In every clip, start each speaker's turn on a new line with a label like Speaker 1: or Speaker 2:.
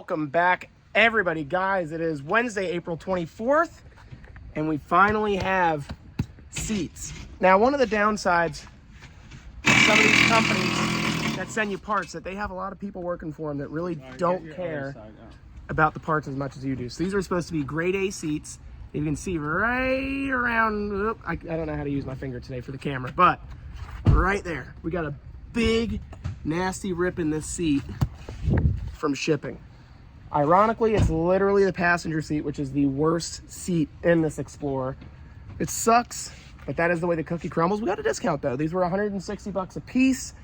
Speaker 1: Welcome back, everybody. Guys, it is Wednesday, April 24th, and we finally have seats. Now, one of the downsides of some of these companies that send you parts, that they have a lot of people working for them that really don't care about the parts as much as you do. So these are supposed to be grade A seats. You can see right around, I don't know how to use my finger today for the camera, but right there, we got a big, nasty rip in this seat from shipping. Ironically, it's literally the passenger seat, which is the worst seat in this Explorer. It sucks, but that is the way the cookie crumbles. We got a discount though. These were 160 bucks a piece,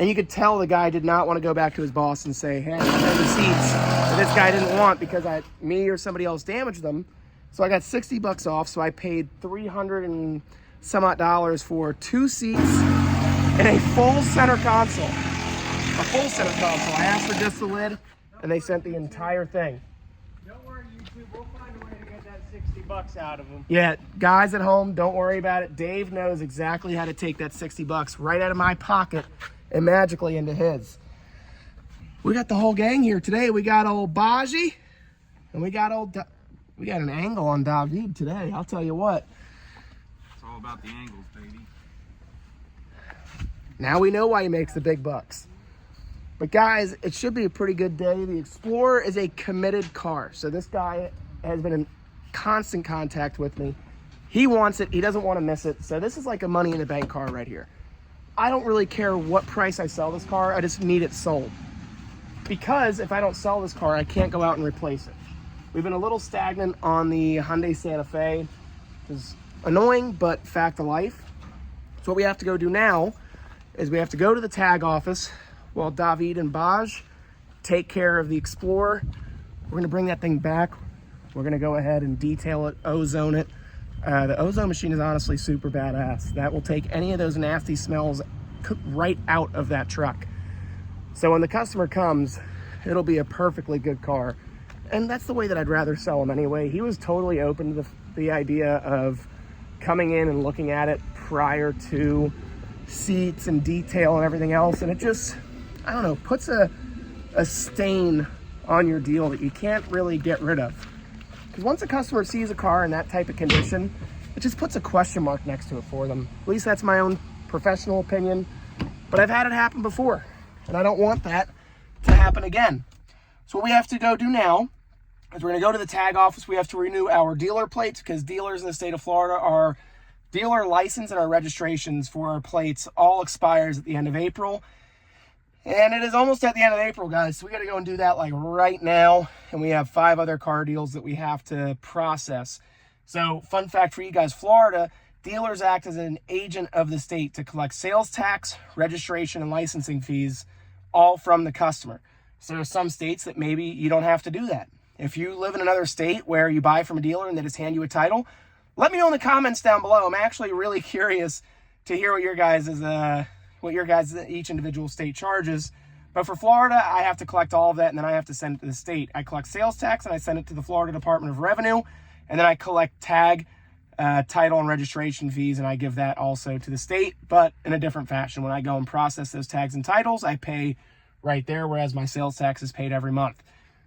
Speaker 1: and you could tell the guy did not want to go back to his boss and say, hey, the seats that this guy didn't want because me or somebody else damaged them. So I got 60 bucks off, so I paid 300 and some odd dollars for 2 seats and a full center console. A full center console. I asked for just the lid, and they sent the entire thing.
Speaker 2: Don't worry, YouTube. We'll find a way to get that 60 bucks out of them.
Speaker 1: Yeah, guys at home, don't worry about it. Dave knows exactly how to take that 60 bucks right out of my pocket and magically into his. We got the whole gang here today. We got old Baji, and we got we got an angle on David today. I'll tell you what.
Speaker 3: It's all about the angles, baby.
Speaker 1: Now we know why he makes the big bucks. But guys, it should be a pretty good day. The Explorer is a committed car. So this guy has been in constant contact with me. He wants it. He doesn't want to miss it. So this is like a money in the bank car right here. I don't really care what price I sell this car. I just need it sold. Because if I don't sell this car, I can't go out and replace it. We've been a little stagnant on the Hyundai Santa Fe. It's annoying, but fact of life. So what we have to go do now is we have to go to the tag office while David and Baj take care of the Explorer. We're gonna bring that thing back. We're gonna go ahead and detail it, ozone it. The ozone machine is honestly super badass. That will take any of those nasty smells right out of that truck. So when the customer comes, it'll be a perfectly good car. And that's the way that I'd rather sell him anyway. He was totally open to the idea of coming in and looking at it prior to seats and detail and everything else. And it just, I don't know, puts a stain on your deal that you can't really get rid of. Because once a customer sees a car in that type of condition, it just puts a question mark next to it for them. At least that's my own professional opinion. But I've had it happen before, and I don't want that to happen again. So what we have to go do now is we're going to go to the tag office. We have to renew our dealer plates because dealers in the state of Florida, our dealer license and our registrations for our plates all expires at the end of April. And it is almost at the end of April, guys. So we got to go and do that like right now. And we have 5 other car deals that we have to process. So fun fact for you guys, Florida, dealers act as an agent of the state to collect sales tax, registration, and licensing fees all from the customer. So there are some states that maybe you don't have to do that. If you live in another state where you buy from a dealer and they just hand you a title, let me know in the comments down below. I'm actually really curious to hear what your guys' each individual state charges. But for Florida, I have to collect all of that, and then I have to send it to the state. I collect sales tax, and I send it to the Florida Department of Revenue, and then I collect tag, title, and registration fees, and I give that also to the state, but in a different fashion. When I go and process those tags and titles, I pay right there, whereas my sales tax is paid every month.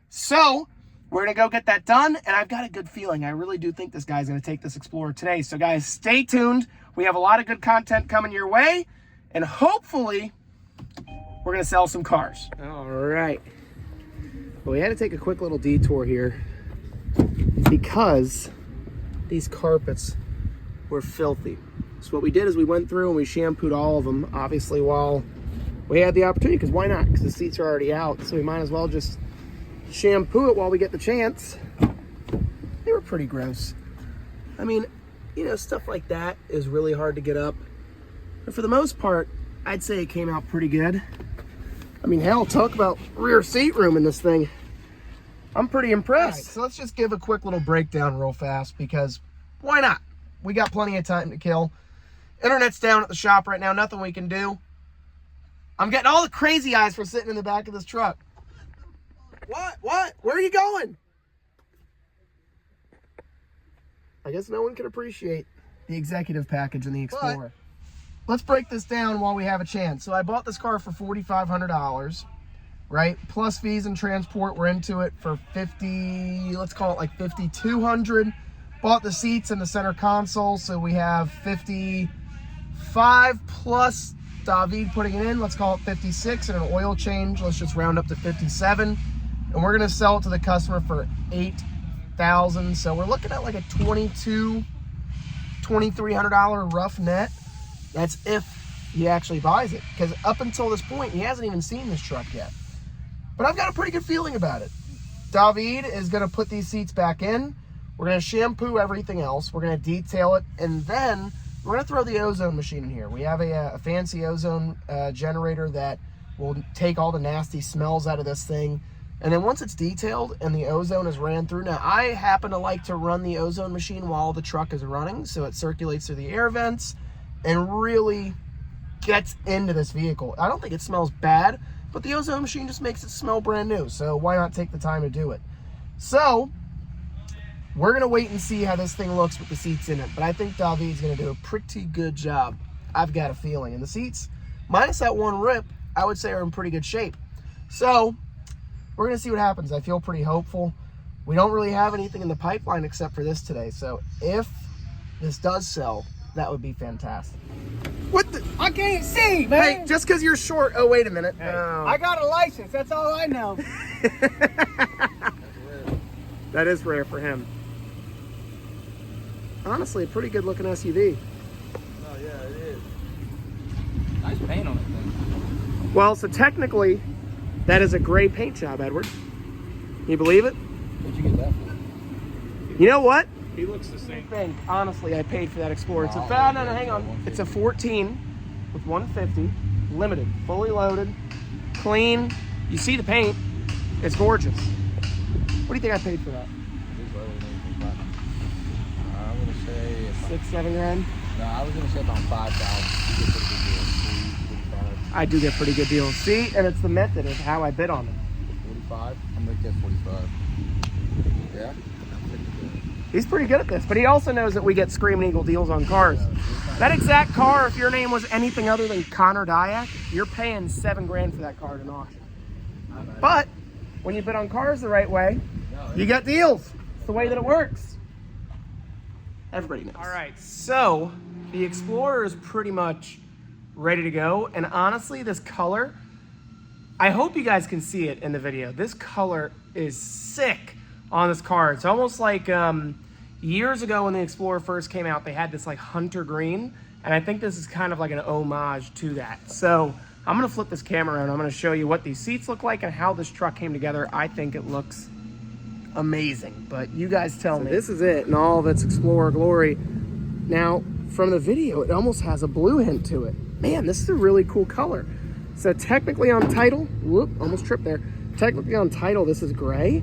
Speaker 1: So we're going to go get that done, and I've got a good feeling. I really do think this guy's going to take this Explorer today. So guys, stay tuned. We have a lot of good content coming your way, and hopefully we're going to sell some cars. All right. Well, we had to take a quick little detour here because these carpets were filthy. So what we did is we went through and we shampooed all of them, obviously, while we had the opportunity, because why not? Because the seats are already out, so we might as well just shampoo it while we get the chance. They were pretty gross. I mean, you know, stuff like that is really hard to get up. But for the most part, I'd say it came out pretty good. I mean, hell, talk about rear seat room in this thing. I'm pretty impressed. Right, so let's just give a quick little breakdown real fast, because why not? We got plenty of time to kill. Internet's down at the shop right now, nothing we can do. I'm getting all the crazy eyes for sitting in the back of this truck. What? Where are you going? I guess no one can appreciate the executive package in the Explorer. Let's break this down while we have a chance. So I bought this car for $4,500. right? Plus fees and transport, we're into it for 50, let's call it like 5,200. Bought the seats and the center console, so we have 55 plus David putting it in, let's call it 56, and an oil change, let's just round up to 57. And we're gonna sell it to the customer for $8,000. So we're looking at like a $2,300 rough net. That's if he actually buys it, because up until this point, he hasn't even seen this truck yet. But I've got a pretty good feeling about it. David is gonna put these seats back in. We're gonna shampoo everything else. We're gonna detail it, and then we're gonna throw the ozone machine in here. We have a fancy ozone generator that will take all the nasty smells out of this thing. And then once it's detailed and the ozone is ran through, now I happen to like to run the ozone machine while the truck is running, so it circulates through the air vents and really gets into this vehicle. I don't think it smells bad, but the ozone machine just makes it smell brand new, so why not take the time to do it? So we're gonna wait and see how this thing looks with the seats in it, but I think David's gonna do a pretty good job. I've got a feeling. And the seats, minus that one rip, I would say are in pretty good shape. So we're gonna see what happens. I feel pretty hopeful. We don't really have anything in the pipeline except for this today, so if this does sell, that would be fantastic.
Speaker 2: What the? I can't see, man.
Speaker 1: Hey, just because you're short. Oh, wait a minute.
Speaker 2: Hey, I got a license. That's all I know.
Speaker 1: That is rare for him. Honestly, a pretty good looking SUV.
Speaker 3: Oh yeah, it is. Nice paint on it thing.
Speaker 1: Well, so technically, that is a gray paint job, Edward. You believe it?
Speaker 3: What'd you get that for?
Speaker 1: You know what?
Speaker 3: He looks the same.
Speaker 1: Thing. Honestly, I paid for that Explorer. It's a
Speaker 3: Wow.
Speaker 1: no, hang on. It's a 14 with 150, limited, fully loaded, clean. You see the paint. It's gorgeous. What do you think I paid for that?
Speaker 3: I'm gonna say
Speaker 1: 6-7 grand.
Speaker 3: no. I was gonna say about 5,000. You get pretty good deal. 45.
Speaker 1: I do get pretty good deals. See, and it's the method of how I bid on it.
Speaker 3: 45. I'm gonna get 45. Yeah.
Speaker 1: He's pretty good at this, but he also knows that we get Screaming Eagle deals on cars. That exact car, if your name was anything other than Connor Dyack, you're paying 7 grand for that car at an auction. But when you bid on cars the right way, you got deals. It's the way that it works. Everybody knows. All right, so the Explorer is pretty much ready to go. And honestly, this color, I hope you guys can see it in the video. This color is sick on this car. It's almost like years ago when the Explorer first came out, they had this like hunter green, and I think this is kind of like an homage to that. So I'm gonna flip this camera around. I'm gonna show you what these seats look like and how this truck came together. I think it looks amazing, but you guys tell me. This is it in all of its Explorer glory. Now, from the video, it almost has a blue hint to it. Man, this is a really cool color. So technically on title, whoop, almost tripped there. Technically on title, this is gray.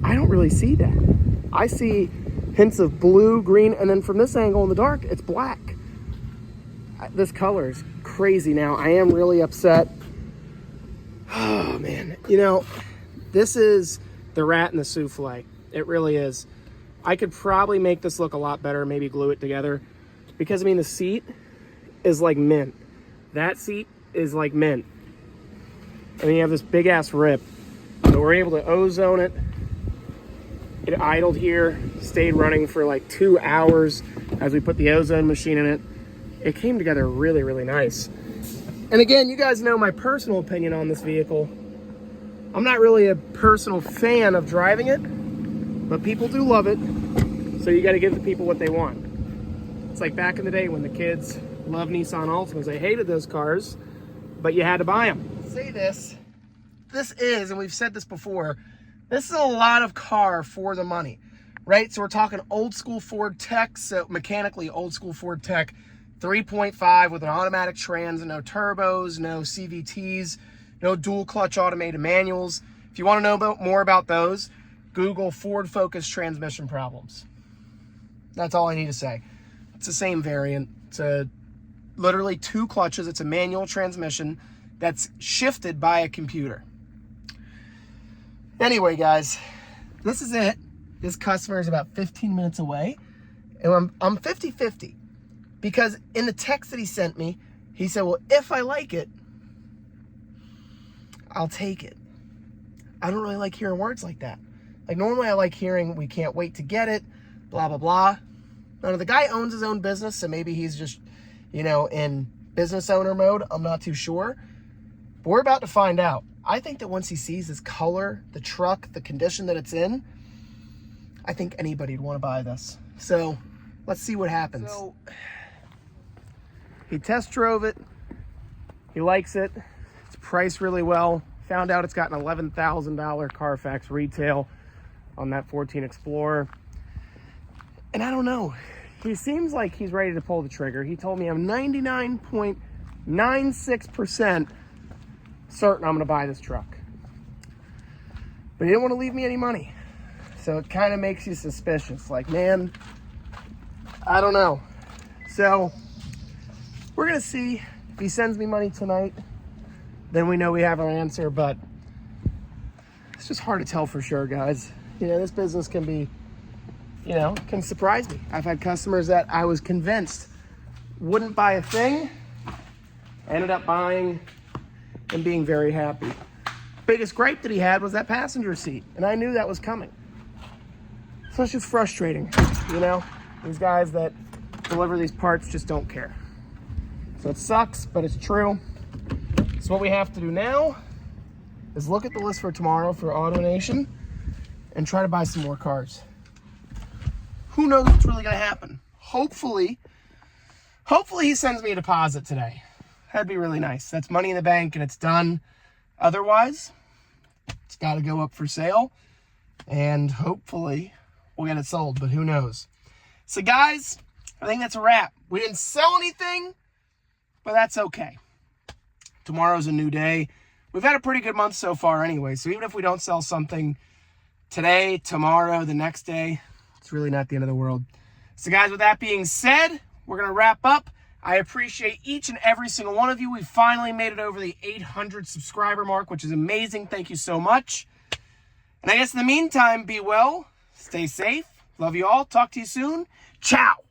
Speaker 1: I don't really see that. I see hints of blue, green, and then from this angle in the dark, it's black. This color is crazy now. I am really upset. Oh, man. You know, this is the rat and the souffle. It really is. I could probably make this look a lot better, maybe glue it together. Because, I mean, the seat is like mint. That seat is like mint. And you have this big-ass rip. So we're able to ozone it. It idled here, stayed running for like 2 hours as we put the ozone machine in it. It came together really, really nice. And again, you guys know my personal opinion on this vehicle. I'm not really a personal fan of driving it, but people do love it. So you got to give the people what they want. It's like back in the day when the kids loved Nissan Altimas. They hated those cars, but you had to buy them. Say this is, and we've said this before, this is a lot of car for the money, right? So we're talking old school Ford Tech, so mechanically old school Ford Tech, 3.5 with an automatic trans, no turbos, no CVTs, no dual clutch automated manuals. If you want to know more about those, Google Ford Focus transmission problems. That's all I need to say. It's the same variant. It's literally 2 clutches. It's a manual transmission that's shifted by a computer. Anyway, guys, this is it. This customer is about 15 minutes away, and I'm 50-50 because in the text that he sent me, he said, well, if I like it, I'll take it. I don't really like hearing words like that. Like, normally I like hearing, we can't wait to get it, blah, blah, blah. Now, the guy owns his own business, so maybe he's just, you know, in business owner mode. I'm not too sure. But we're about to find out. I think that once he sees his color, the truck, the condition that it's in, I think anybody would want to buy this. So let's see what happens. So he test drove it. He likes it. It's priced really well. Found out it's got an $11,000 Carfax retail on that 14 Explorer. And I don't know. He seems like he's ready to pull the trigger. He told me I'm 99.96% certain I'm going to buy this truck. But he didn't want to leave me any money. So it kind of makes you suspicious. Like, man, I don't know. So we're going to see if he sends me money tonight. Then we know we have our answer. But it's just hard to tell for sure, guys. You know, this business can be, you know, can surprise me. I've had customers that I was convinced wouldn't buy a thing, ended up buying and being very happy. Biggest gripe that he had was that passenger seat, and I knew that was coming. So it's just frustrating, you know? These guys that deliver these parts just don't care. So it sucks, but it's true. So what we have to do now is look at the list for tomorrow for AutoNation and try to buy some more cars. Who knows what's really gonna happen? Hopefully he sends me a deposit today. That'd be really nice. That's money in the bank and it's done. Otherwise, it's got to go up for sale and hopefully we'll get it sold, but who knows? So guys, I think that's a wrap. We didn't sell anything, but that's okay. Tomorrow's a new day. We've had a pretty good month so far anyway, so even if we don't sell something today, tomorrow, the next day, it's really not the end of the world. So guys, with that being said, we're going to wrap up. I appreciate each and every single one of you. We finally made it over the 800 subscriber mark, which is amazing. Thank you so much. And I guess in the meantime, be well, stay safe. Love you all. Talk to you soon. Ciao.